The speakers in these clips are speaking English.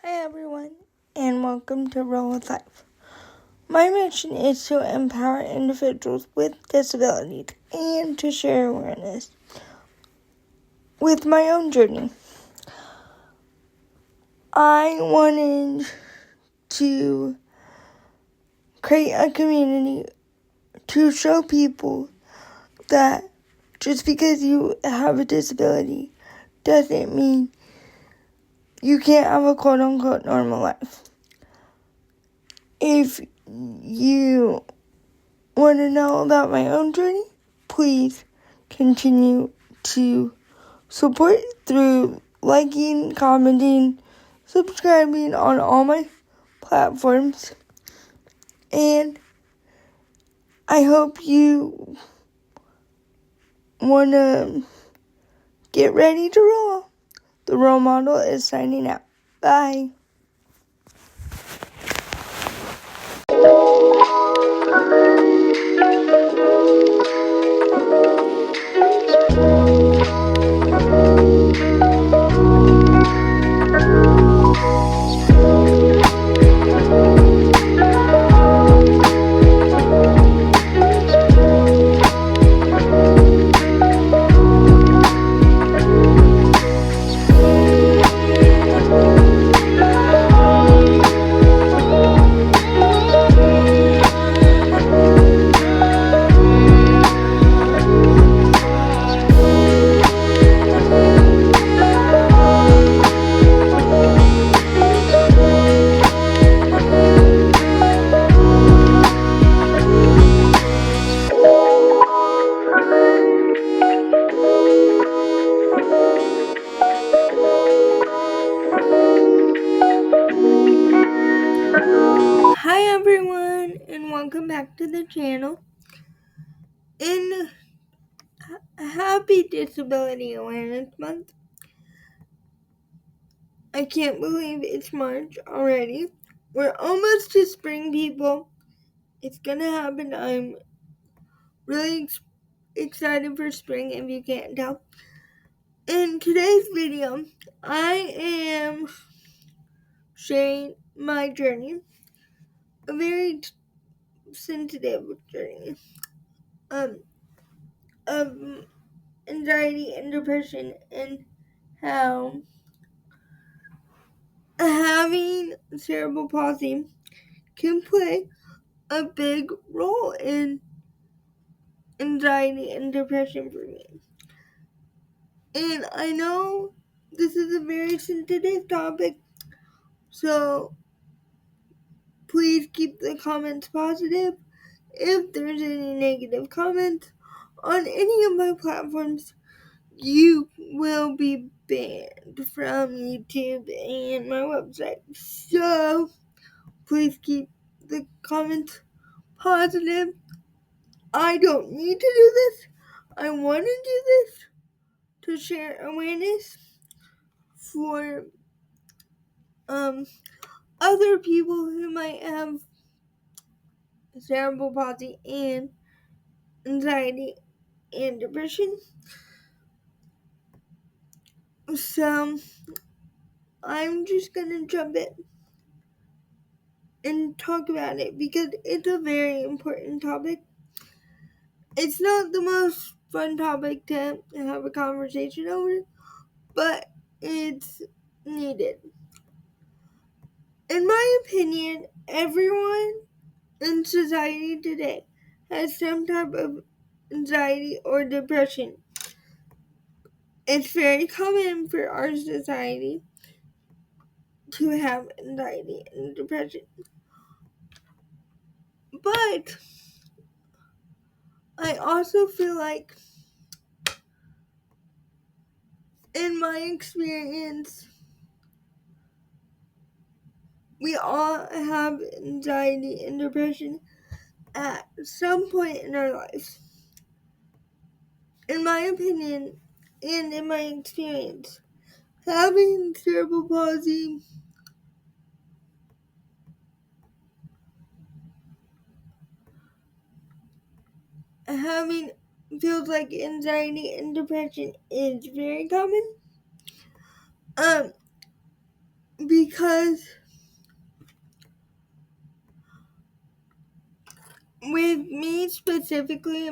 Hi everyone, and welcome to Roll with Life. My mission is to empower individuals with disabilities and to share awareness with my own journey. I wanted to create a community to show people that just because you have a disability doesn't mean you can't have a quote-unquote normal life. If you want to know about my own journey, please continue to support through liking, commenting, subscribing on all my platforms. And I hope you want to get ready to roll. The role model is signing out. Bye. Hi everyone, and welcome back to the channel. In Happy Disability Awareness Month. I can't believe it's March already. We're almost to spring, people. It's gonna happen. I'm really excited for spring, if you can't tell. In today's video, I am sharing my journey, a very sensitive journey, of anxiety and depression, and how having cerebral palsy can play a big role in anxiety and depression for me. And I know this is a very sensitive topic, so please keep the comments positive. If there's any negative comments on any of my platforms, you will be banned from YouTube and my website. So please keep the comments positive. I don't need to do this. I want to do this to share awareness for other people who might have cerebral palsy and anxiety and depression. So I'm just gonna jump in and talk about it because it's a very important topic. It's not the most fun topic to have a conversation over, but it's needed. In my opinion, everyone in society today has some type of anxiety or depression. It's very common for our society to have anxiety and depression. But I also feel like, in my experience, we all have anxiety and depression at some point in our lives. In my opinion, and in my experience, having cerebral palsy feels like anxiety and depression is very common. because with me specifically,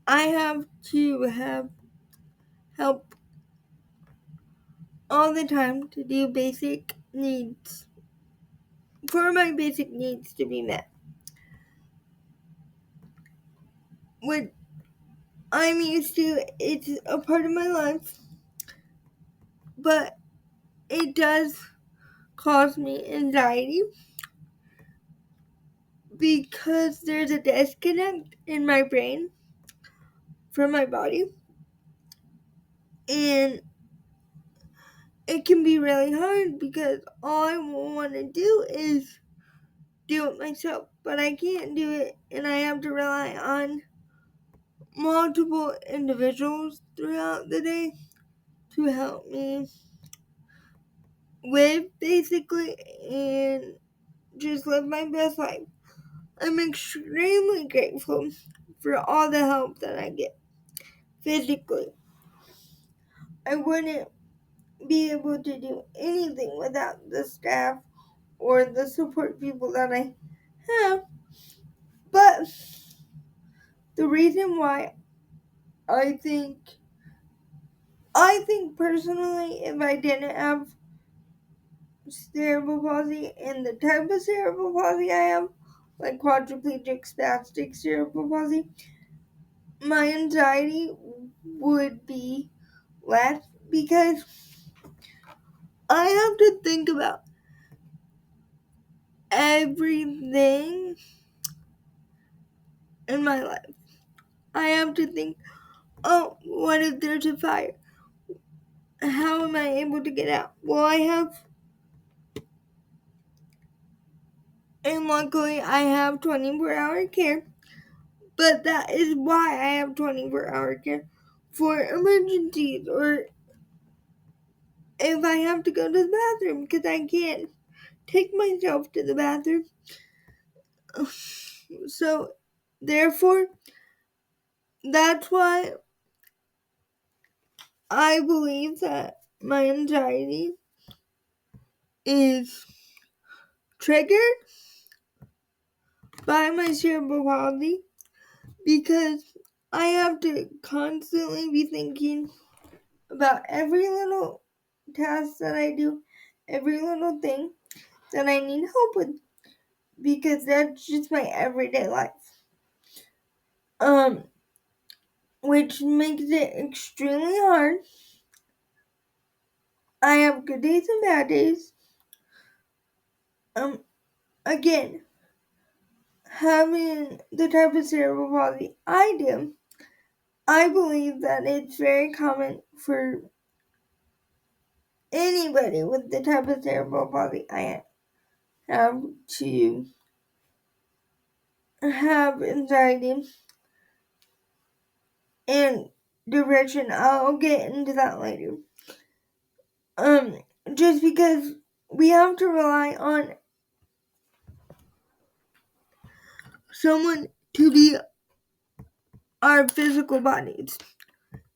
I have to have help all the time to do basic needs, for my basic needs to be met. What I'm used to, it's a part of my life, but it does cause me anxiety because there's a disconnect in my brain from my body, and it can be really hard because all I want to do is do it myself, but I can't do it, and I have to rely on multiple individuals throughout the day to help me live basically and just live my best life. I'm extremely grateful for all the help that I get physically. I wouldn't be able to do anything without the staff or the support people that I have. But the reason why I think personally, if I didn't have cerebral palsy and the type of cerebral palsy I have, like quadriplegic spastic cerebral palsy, my anxiety would be less because I have to think about everything in my life. I have to think, oh, what if there's a fire? How am I able to get out? Well, I have, and luckily I have 24-hour care, but that is why I have 24-hour care for emergencies or if I have to go to the bathroom because I can't take myself to the bathroom. So, therefore, that's why I believe that my anxiety is triggered by my cerebral palsy because I have to constantly be thinking about every little task that I do, every little thing that I need help with because that's just my everyday life. Which makes it extremely hard. I have good days and bad days. Again, having the type of cerebral palsy I do, I believe that it's very common for anybody with the type of cerebral palsy I have to have anxiety and depression. I'll get into that later. Just because we have to rely on someone to be our physical bodies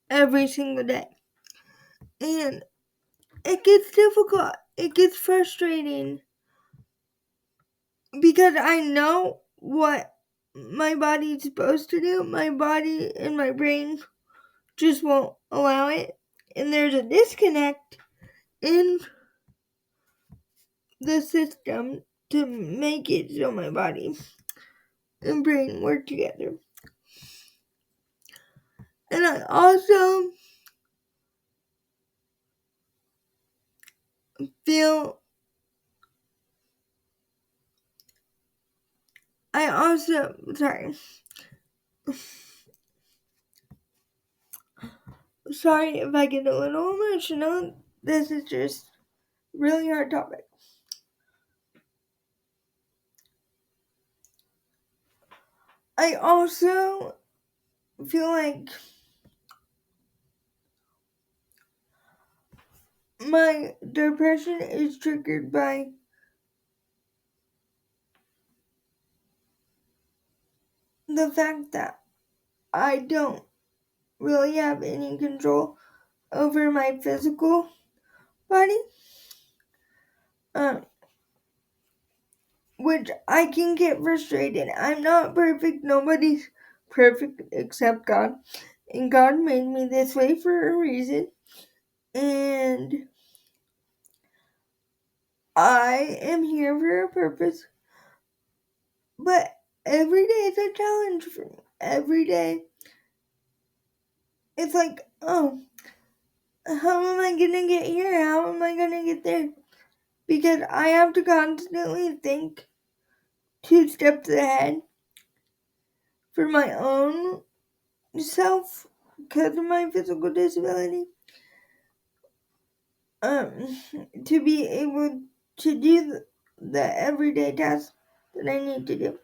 every single day. And it gets difficult. It gets frustrating because I know what my body's supposed to do. My body and my brain just won't allow it. And there's a disconnect in the system to make it so my body and brain work together. And I also feel sorry if I get a little emotional. This is just really hard topic. I also feel like my depression is triggered by the fact that I don't really have any control over my physical body. um, which I can get frustrated. I'm not perfect. Nobody's perfect except God. And God made me this way for a reason. And I am here for a purpose. But every day is a challenge for me. Every day, it's like, oh, how am I gonna get here? How am I gonna get there? Because I have to constantly think 2 steps ahead for my own self because of my physical disability. Um, to be able to do the everyday tasks that I need to do.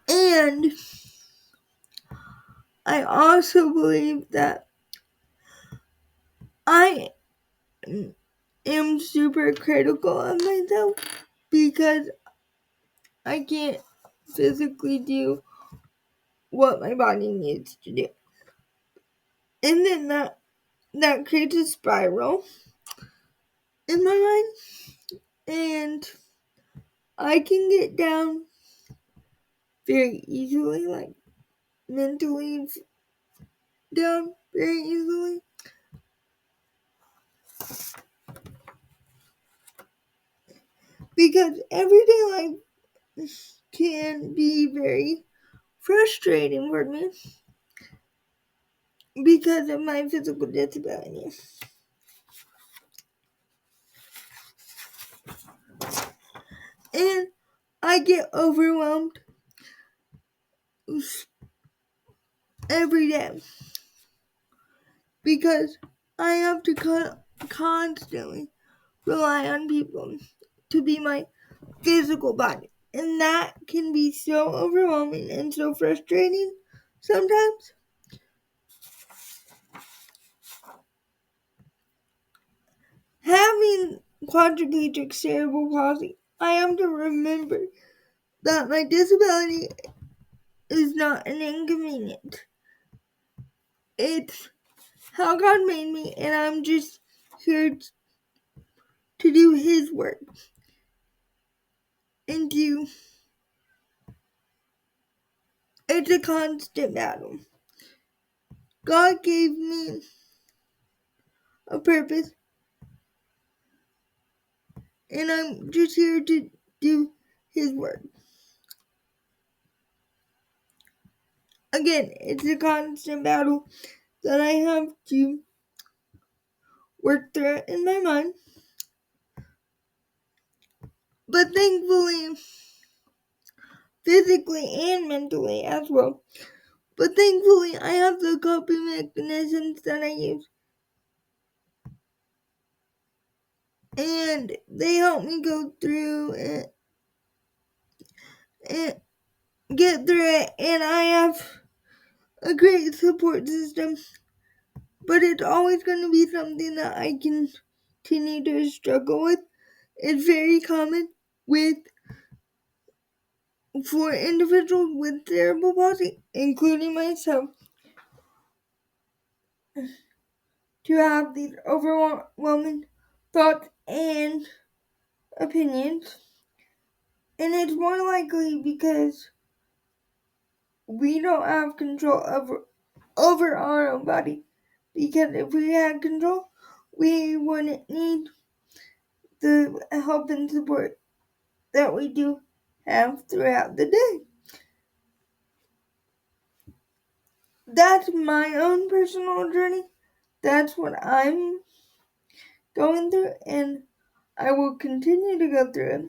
And I also believe that I am super critical of myself because I can't physically do what my body needs to do. And then that creates a spiral in my mind, and I can get down very easily, like mentally down very easily. Because everyday life can be very frustrating for me because of my physical disability. And I get overwhelmed every day because I have to constantly rely on people to be my physical body. And that can be so overwhelming and so frustrating sometimes. Having quadriplegic cerebral palsy, I have to remember that my disability is not an inconvenience. It's how God made me, and I'm just here to do His work. And it's a constant battle. God gave me a purpose, and I'm just here to do His work. Again, it's a constant battle that I have to work through in my mind. But thankfully, physically and mentally as well. But thankfully, I have the coping mechanisms that I use. And they help me go through and get through it. And I have a great support system. But it's always going to be something that I continue to struggle with. It's very common for individuals with cerebral palsy, including myself, to have these overwhelming thoughts and opinions. And it's more likely because we don't have control over our own body. Because if we had control, we wouldn't need the help and support that we do have throughout the day. That's my own personal journey. That's what I'm going through, and I will continue to go through it.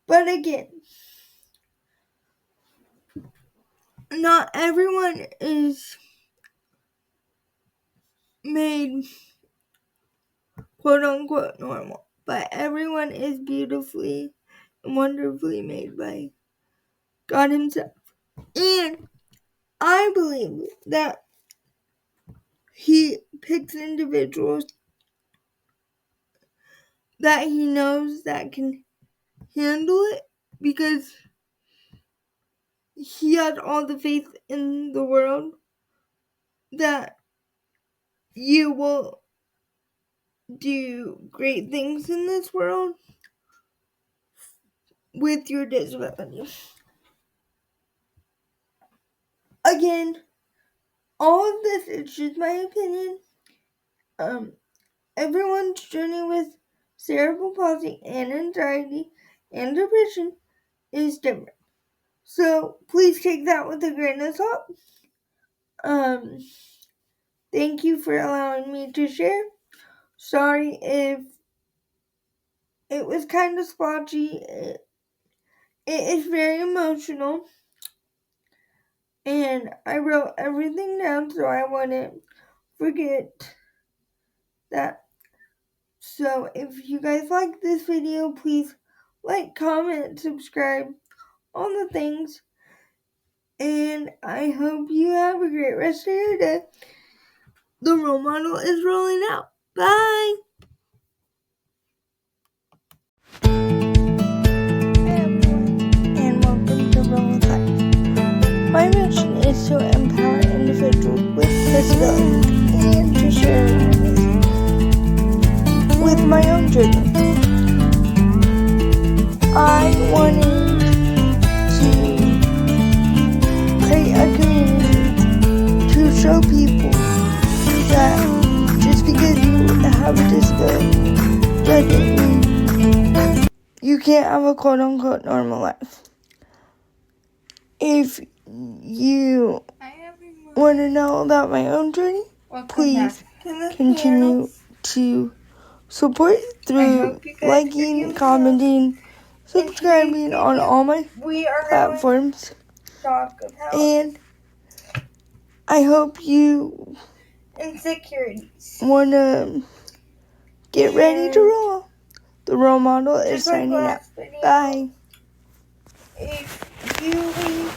But again, not everyone is made quote unquote normal, but everyone is beautifully and wonderfully made by God Himself. And I believe that He picks individuals that He knows that can handle it because He has all the faith in the world that you will do great things in this world with your disability. Again, all of this is just my opinion. Everyone's journey with cerebral palsy and anxiety and depression is different. So please take that with a grain of salt. Thank you for allowing me to share. Sorry if it was kind of splotchy. It is very emotional. And I wrote everything down so I wouldn't forget that. So if you guys like this video, please like, comment, subscribe, all the things. And I hope you have a great rest of your day. The role model is rolling out. Bye! Hey everyone, and welcome to Roll with Life. My mission is to empower individuals with disabilities and to share awareness with my own journey. I wanted to create a community to show people that just because you have a disability doesn't mean you can't have a quote-unquote normal life. If you want to know about my own journey, please continue to support through liking, commenting, subscribing on all my platforms. And I hope you want to get ready to roll. The role model is signing out. Bye. If you leave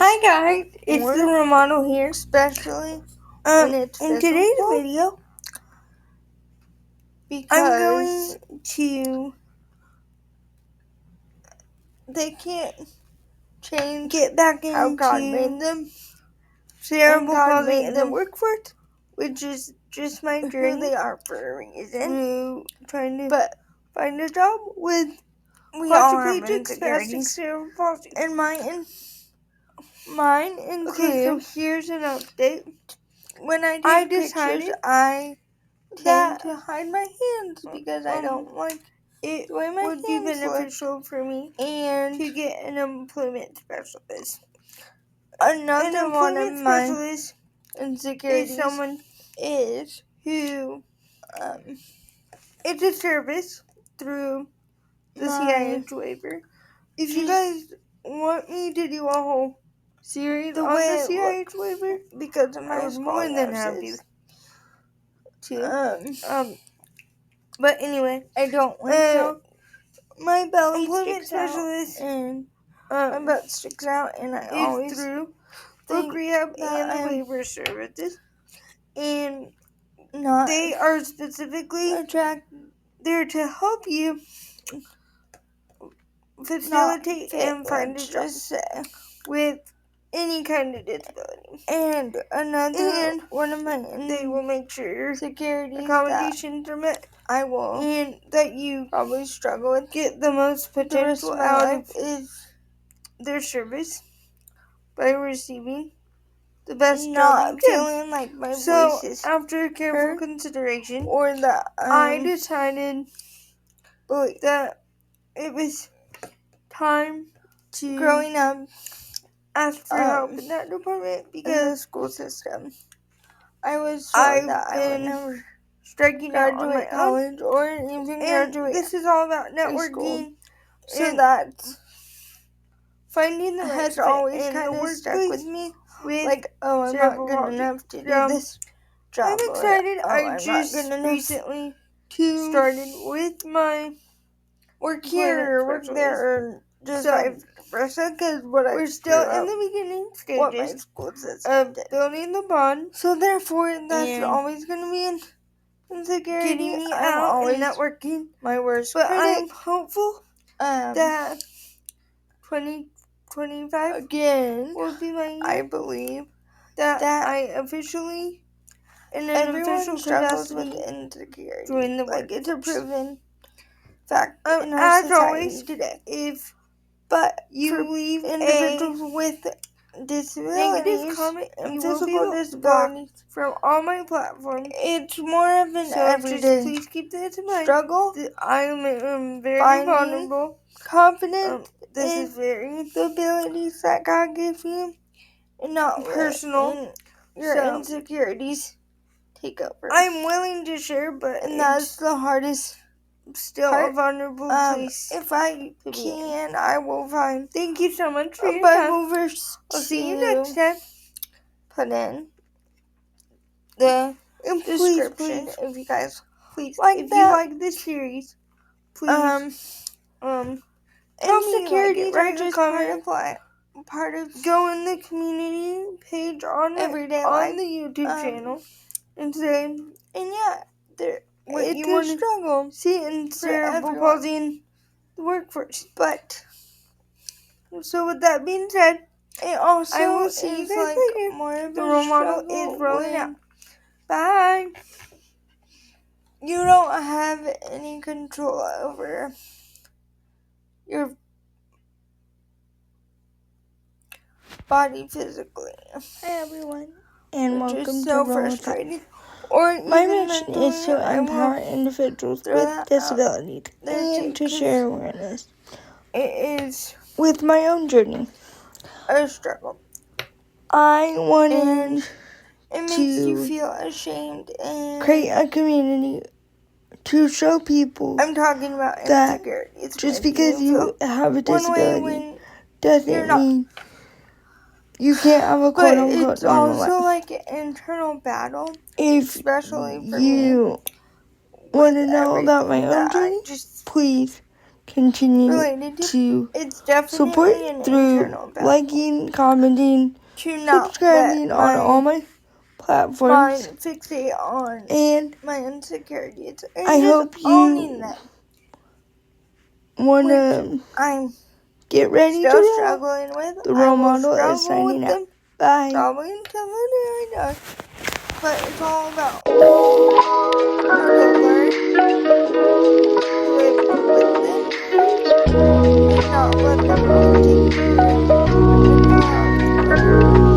Hi guys, it's the Romano here, especially in today's video. Because I'm going to they can't get back into how God made them. Cerebral palsy in the workforce, which is just my journey. Who they are for a reason. Through trying to find a job with quadriplegic spastic cerebral palsy. And mine includes. Okay, so here's an update. When I decided I tend to hide my hands because I don't like it. The way my would be beneficial for me and to get an employment specialist. Another one of my insecurities is who it's a service through the CIH waiver. If you guys want me to do a whole series on the CIH waiver, because of my more than happy to. But anyway, I don't want to. My belly sticks out and my butt sticks out, and I always through the rehab and the waiver services. And they are specifically there to help you facilitate and find a job with any kind of disability. And one of my they will make sure your accommodations are met. And that you probably struggle with get the most potential out of their service by receiving the best job you can. Like my voice is after careful consideration, I decided that it was time to growing up ask for help in that department because in the school system I was told that I would never striking out on my college or even graduate. This is all about networking, so that's finding the right fit always kind of stuck with me. With like, I'm not good enough to do this job. I'm excited. I just recently started with my work here or work there, or just because we're still in the beginning stages of building the bond. So therefore, that's always going to be an insecurity. Getting me out and networking. My worst critic. I'm hopeful that 2025 again will be my year. I believe that I officially, in an official capacity, with insecurity. Doing the work. It's a proven fact in our society always today. But you leave individuals with disabilities, negative comment, and physical disabilities from all my platforms. It's more of an everyday. Please keep this in mind. Struggle. I am very vulnerable. Confident. This is very the abilities that God gives you, and not personal. Your insecurities take over. I'm willing to share, but that's the hardest. Still a vulnerable place. If I can, I will find. Thank you so much for your Bible verse. I'll see you next time. Put in the description if you guys like if you like this series. Please insecurities are just part of go in the community page on everyday on the YouTube channel and say and yeah there. What you want to struggle. See in cerebral palsy in the workforce. But so with that being said, it also I will see you guys later. More of the role model is rolling out. Bye. You don't have any control over your body physically. Hi everyone, and welcome to frustrating. Or my mission is to empower individuals with disabilities and to share awareness. It is with my own journey a struggle. I wanted it makes you feel ashamed and create a community to show people I'm talking about that just because you have a disability doesn't mean you can't have a quote unquote normal life. It's also like an internal battle. If especially for you want to know about my own journey, please continue to support through liking, commenting, subscribing on all my platforms, fixate on and my insecurities. I hope you want to get ready to struggling with. The role model is signing out. Bye. Probably until I die. But it's all about how to learn to live with them and not let them overtake your mental health.